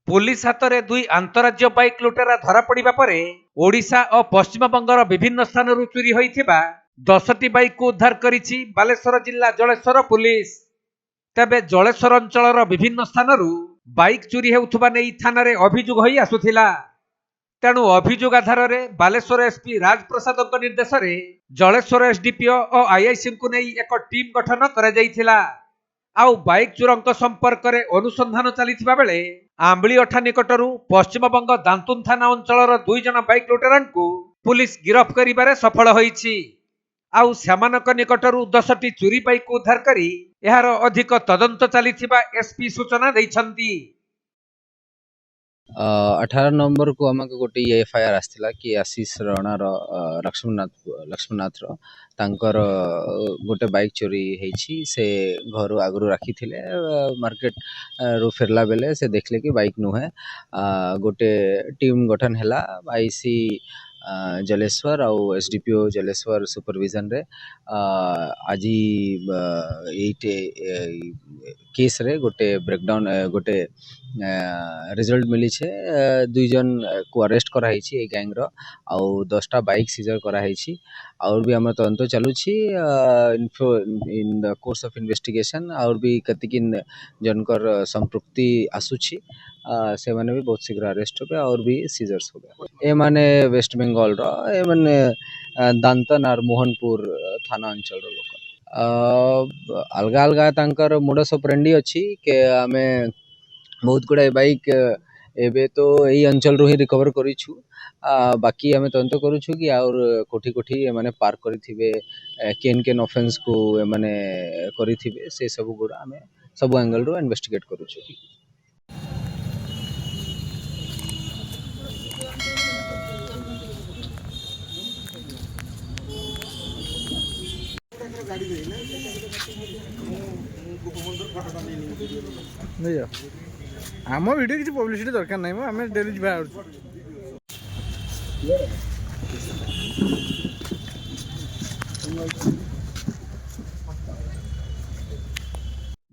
Police हाथ में दुई आंतराज्य बाइक लुटेरा धरा पड़ा पर ओडिशा और पश्चिमबंगर विभिन्न स्थान चोरी होता 10टी बाइक को उद्धार करिछि बालेश्वर जिला जलेश्वर पुलिस। तेबे जलेश्वर अंचल विभिन्न स्थान बाइक चोरी होउथबा नै थाना रे अभियोग होई आसुथिला। तेणु अभियोग आधार में बालेश्वर एसपी राजप्रसाद निर्देश में जलेश्वर एसडीपीओ और आईआईसी को नहीं एक टीम गठन करा जायथिला। आउ बाइक चोरंक संपर्क में अनुसंधान चलिथिबा बेले आंबली अठा निकटरू पश्चिमबंग दांतुन थाना अंचल 2 जन बाइक लुटेरांकु पुलिस गिरफ करिबारे सफल होईछि। आउ सेमानक निकटरू 10टी चोरी बाइक को उद्धार करी एहार अधिक तदंत चलिथिबा एसपी सूचना दैछंती। 18 नवंबर को आमको गोटे एफआईआर आसला कि आशीष रणार लक्ष्मणनाथ तांकर गोटे बाइक चोरी होईछि। से घर आगु राखी थिले मार्केट रो फेरला बेले से देखले कि बाइक नुहे। गोटे टीम गठन हैला आईसी जलेश्वर और एसडीपीओ जलेश्वर सुपरविजन रे आज केस रे गोटे ब्रेकडाउन गोटे रिजल्ट मिली छे। 2 जन को अरेस्ट कराई छी गैंग रो आउ 10टा बाइक सीजर कराई छी। और भी हमर तंत्र चालू छी in the course of investigation और भी कतिकिन जनकर संपृक्ति आसु छी से माने भी बहुत शीघ्र अरेस्ट होबे और भी सीजर्स होबे। ए माने वेस्ट बंगाल रो ए माने दांतन और मोहनपुर थाना अंचल रो लोक अलगा अलगा तांकर मोडस ऑपरेंडी अछि के हमें बहुत गुड़ा बाइक एबे तो यही अंचल रो ही रिकवर करिछु। बाकी हमें तंत्र करूछु कि और कोठी कोठी माने पार्क करिथिबे केन ऑफेंस को माने करिथिबे से सब गुड़ा हमें सब एंगल रो इन्वेस्टिगेट करूछु। आम वीडियो किसी पब्लिसिटी दरकार नहीं आम डेली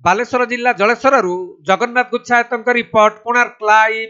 बालेश्वर जिला जलेश्वर जगन्नाथ गुच्छायत रिपोर्ट कोणार्क लाइव।